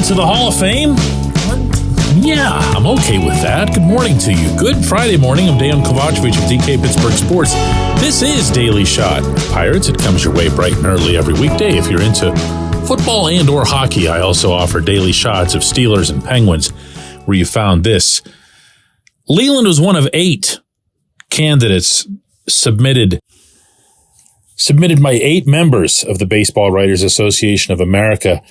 to the Hall of Fame? Yeah, I'm okay with that. Good morning to you. Good Friday morning. I'm Dejan Kovacevic of DK Pittsburgh Sports. This is Daily Shot. Pirates, it comes your way bright and early every weekday. If you're into football and or hockey, I also offer daily shots of Steelers and Penguins, where you found this. Leyland was one of 8 candidates submitted by 8 members of the Baseball Writers Association of America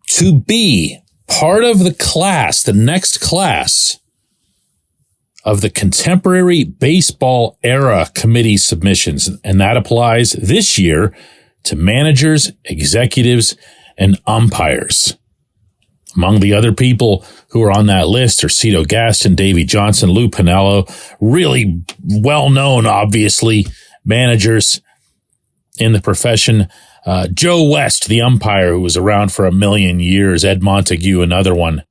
to be part of the class, the next class of the Contemporary Baseball Era Committee submissions. And that applies this year to managers, executives, and umpires. Among the other people who are on that list are Cito Gaston, Davey Johnson, Lou Piniella, really well-known, obviously, managers in the profession. Joe West, the umpire who was around for 1,000,000 years, Ed Montague, another one.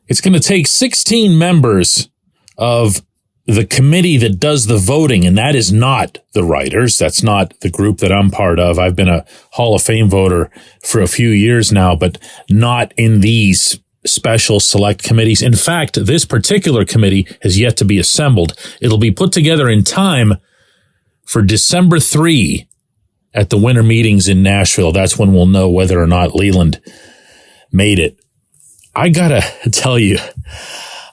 It's going to take 16 members of the committee that does the voting, and that is not the writers. That's not the group that I'm part of. I've been a Hall of Fame voter for a few years now, but not in these special select committees. In fact, this particular committee has yet to be assembled. It'll be put together in time for December 3 at the winter meetings in Nashville. That's when we'll know whether or not Leyland made it. I gotta tell you,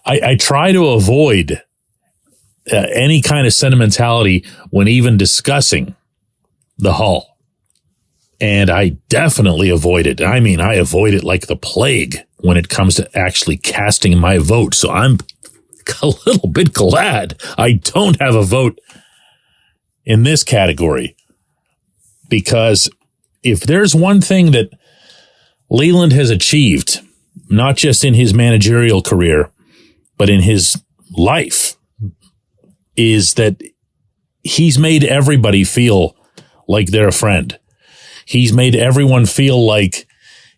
I try to avoid any kind of sentimentality when even discussing the Hall. And I definitely avoid it. I mean, I avoid it like the plague when it comes to actually casting my vote. So I'm a little bit glad I don't have a vote in this category. Because if there's one thing that Leyland has achieved, not just in his managerial career, but in his life, is that he's made everybody feel like they're a friend. He's made everyone feel like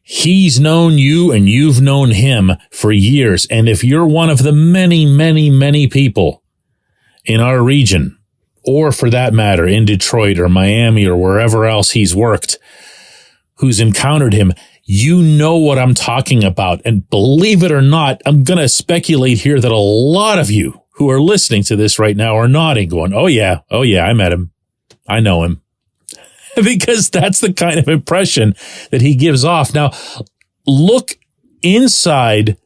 he's known you and you've known him for years. And if you're one of the many, many, many people in our region, or for that matter, in Detroit or Miami or wherever else he's worked, who's encountered him, you know what I'm talking about. And believe it or not, I'm going to speculate here that a lot of you who are listening to this right now are nodding, going, oh yeah, I met him. I know him. Because that's the kind of impression that he gives off. Now, look inside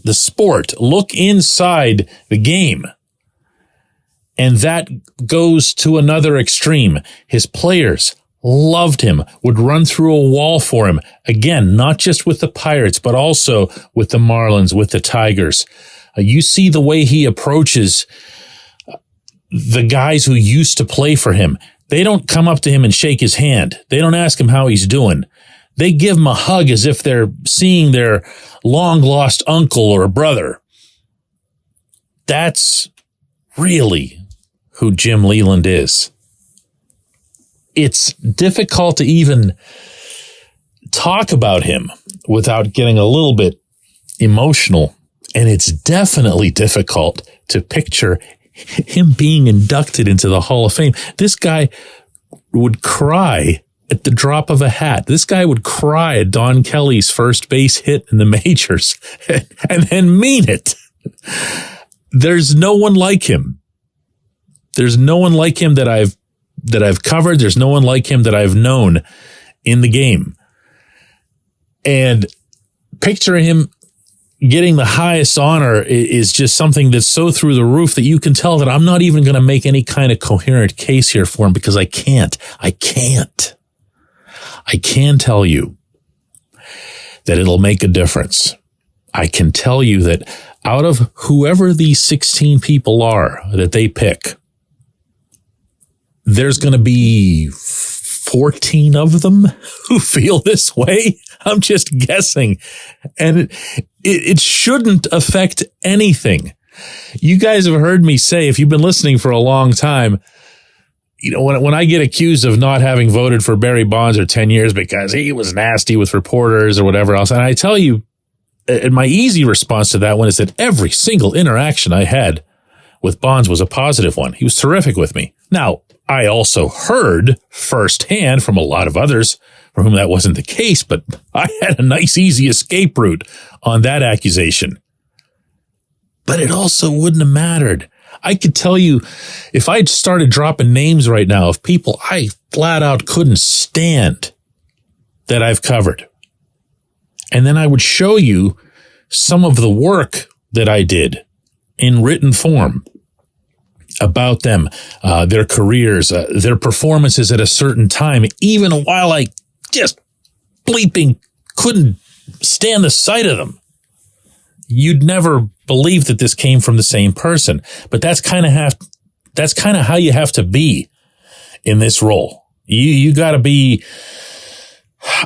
the sport. Look inside the game. And that goes to another extreme. His players loved him, would run through a wall for him. Again, not just with the Pirates, but also with the Marlins, with the Tigers. You see the way he approaches the guys who used to play for him. They don't come up to him and shake his hand. They don't ask him how he's doing. They give him a hug as if they're seeing their long-lost uncle or brother. That's really who Jim Leyland is. It's difficult to even talk about him without getting a little bit emotional. And it's definitely difficult to picture him being inducted into the Hall of Fame. This guy would cry at the drop of a hat. This guy would cry at Don Kelly's first base hit in the majors and then mean it. There's no one like him. There's no one like him that I've covered. There's no one like him that I've known in the game. And picturing him getting the highest honor is just something that's so through the roof that you can tell that I'm not even going to make any kind of coherent case here for him because I can't. I can tell you that it'll make a difference. I can tell you that out of whoever these 16 people are that they pick, there's going to be 14 of them who feel this way. I'm just guessing. And it shouldn't affect anything. You guys have heard me say, if you've been listening for a long time, you know, when I get accused of not having voted for Barry Bonds for 10 years because he was nasty with reporters or whatever else, and I tell you, and my easy response to that one is that every single interaction I had with Bonds was a positive one. He was terrific with me. Now, I also heard firsthand from a lot of others for whom that wasn't the case, but I had a nice, easy escape route on that accusation. But it also wouldn't have mattered. I could tell you, if I'd started dropping names right now of people I flat out couldn't stand that I've covered, and then I would show you some of the work that I did in written form about them, their careers, their performances at a certain time, even while I just bleeping couldn't stand the sight of them. You'd never believe that this came from the same person, but that's kind of how you have to be in this role. You got to be,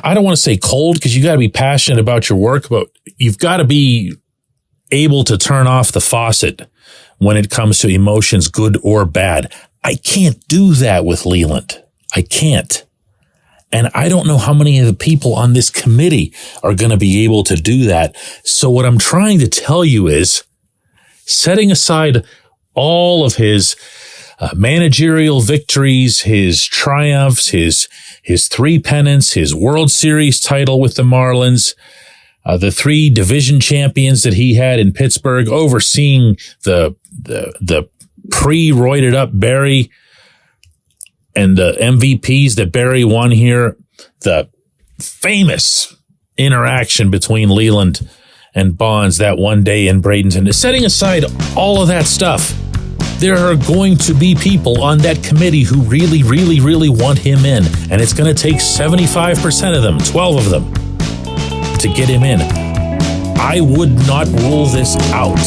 I don't want to say cold, because you got to be passionate about your work, but you've got to be able to turn off the faucet when it comes to emotions, good or bad. I can't do that with Leyland. I can't. And I don't know how many of the people on this committee are going to be able to do that. So what I'm trying to tell you is, setting aside all of his managerial victories, his triumphs, his 3 pennants, his World Series title with the Marlins, the 3 division champions that he had in Pittsburgh, overseeing the pre-roided up Barry and the MVPs that Barry won here, the famous interaction between Leyland and Bonds that one day in Bradenton. Setting aside all of that stuff, there are going to be people on that committee who really, really, really want him in. And it's going to take 75% of them, 12 of them, to get him in. I would not rule this out.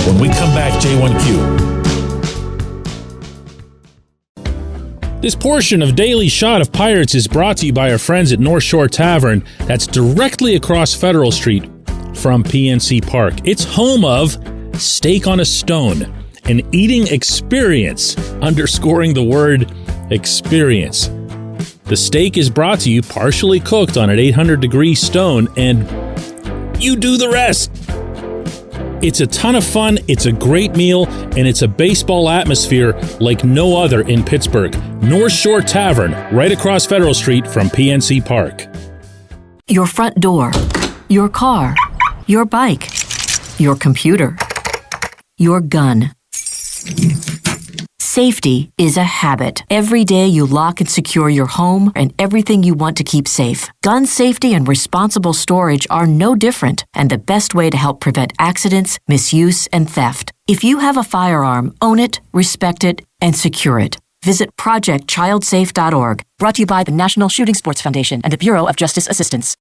When we come back, J1Q. This portion of Daily Shot of Pirates is brought to you by our friends at North Shore Tavern, that's directly across Federal Street from PNC Park. It's home of Steak on a Stone, an eating experience, underscoring the word experience. The steak is brought to you partially cooked on an 800-degree stone, and you do the rest. It's a ton of fun, it's a great meal, and it's a baseball atmosphere like no other in Pittsburgh. North Shore Tavern, right across Federal Street from PNC Park. Your front door, your car, your bike, your computer, your gun. Safety is a habit. Every day you lock and secure your home and everything you want to keep safe. Gun safety and responsible storage are no different, and the best way to help prevent accidents, misuse, and theft. If you have a firearm, own it, respect it, and secure it. Visit ProjectChildSafe.org. Brought to you by the National Shooting Sports Foundation and the Bureau of Justice Assistance.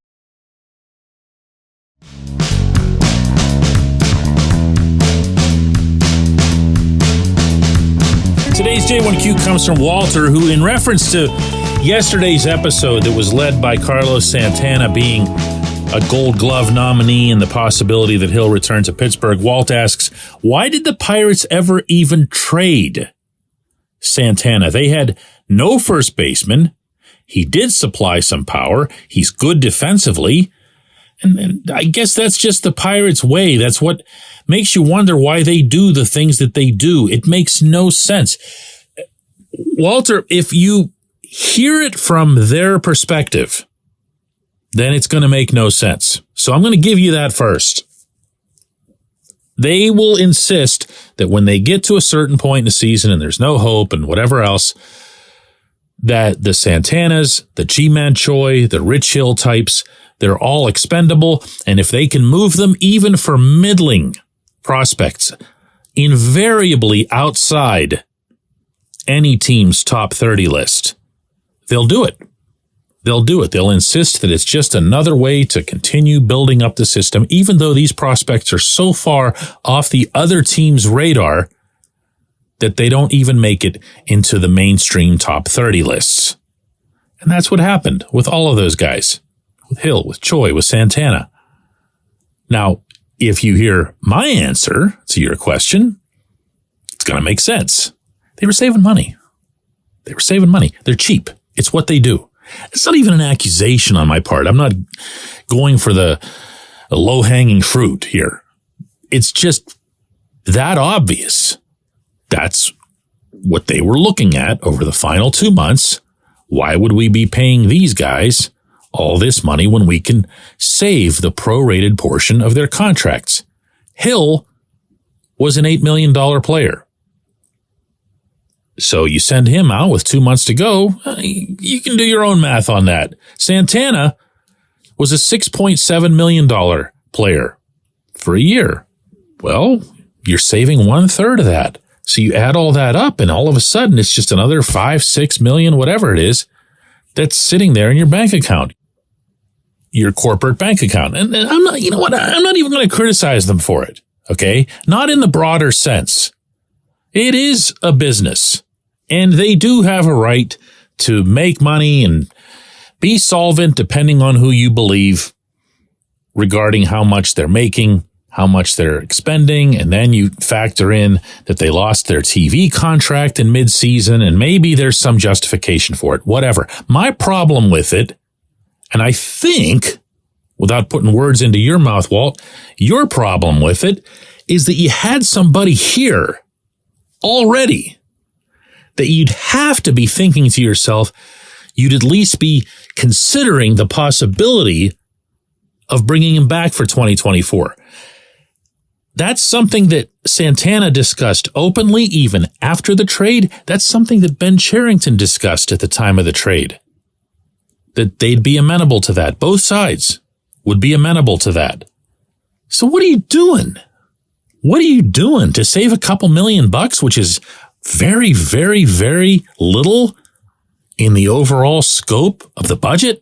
Today's J1Q comes from Walter, who, in reference to yesterday's episode that was led by Carlos Santana being a Gold Glove nominee and the possibility that he'll return to Pittsburgh, Walt asks, why did the Pirates ever even trade Santana? They had no first baseman. He did supply some power. He's good defensively. And I guess that's just the Pirates' way. That's what makes you wonder why they do the things that they do. It makes no sense. Walter, if you hear it from their perspective, then it's going to make no sense. So I'm going to give you that first. They will insist that when they get to a certain point in the season and there's no hope and whatever else, that the Santanas, the G-Man Choi, the Rich Hill types, they're all expendable, and if they can move them even for middling prospects, invariably outside any team's top 30 list, they'll do it. They'll do it. They'll insist that it's just another way to continue building up the system, even though these prospects are so far off the other team's radar that they don't even make it into the mainstream top 30 lists. And that's what happened with all of those guys. With Hill, with Choi, with Santana. Now, if you hear my answer to your question, it's going to make sense. They were saving money. They were saving money. They're cheap. It's what they do. It's not even an accusation on my part. I'm not going for the low-hanging fruit here. It's just that obvious. That's what they were looking at over the final 2 months. Why would we be paying these guys all this money when we can save the prorated portion of their contracts? Hill was an $8 million player. So you send him out with 2 months to go. You can do your own math on that. Santana was a $6.7 million player for a year. Well, you're saving 1/3 of that. So you add all that up and all of a sudden it's just another 5-6 million, whatever it is, that's sitting there in your bank account, your corporate bank account. And I'm not, you know what? I'm not even going to criticize them for it. Okay. Not in the broader sense. It is a business and they do have a right to make money and be solvent depending on who you believe regarding how much they're making, how much they're expending. And then you factor in that they lost their TV contract in mid-season and maybe there's some justification for it, whatever. My problem with it, and I think, without putting words into your mouth, Walt, your problem with it is that you had somebody here already that you'd have to be thinking to yourself, you'd at least be considering the possibility of bringing him back for 2024. That's something that Santana discussed openly, even after the trade. That's something that Ben Cherington discussed at the time of the trade, that they'd be amenable to that. Both sides would be amenable to that. So what are you doing? What are you doing to save a couple $1,000,000, which is very, very, very little in the overall scope of the budget?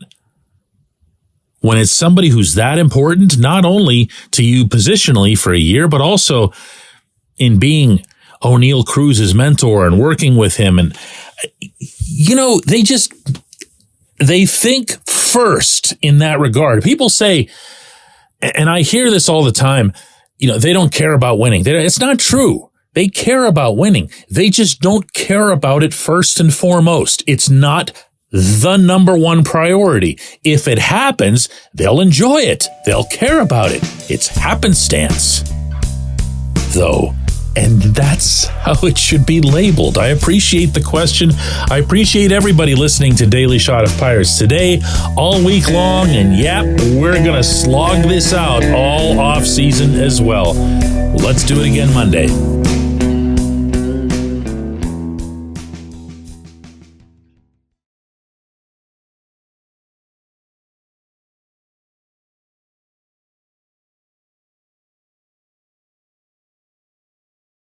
When it's somebody who's that important, not only to you positionally for a year, but also in being O'Neal Cruz's mentor and working with him. And, you know, they think first in that regard. People say, and I hear this all the time, you know, they don't care about winning. It's not true. They care about winning. They just don't care about it first and foremost. It's not the number one priority. If it happens, they'll enjoy it. They'll care about it. It's happenstance, though. And that's how it should be labeled. I appreciate the question. I appreciate everybody listening to Daily Shot of Pirates today, all week long. And yep, we're going to slog this out all off season as well. Let's do it again Monday.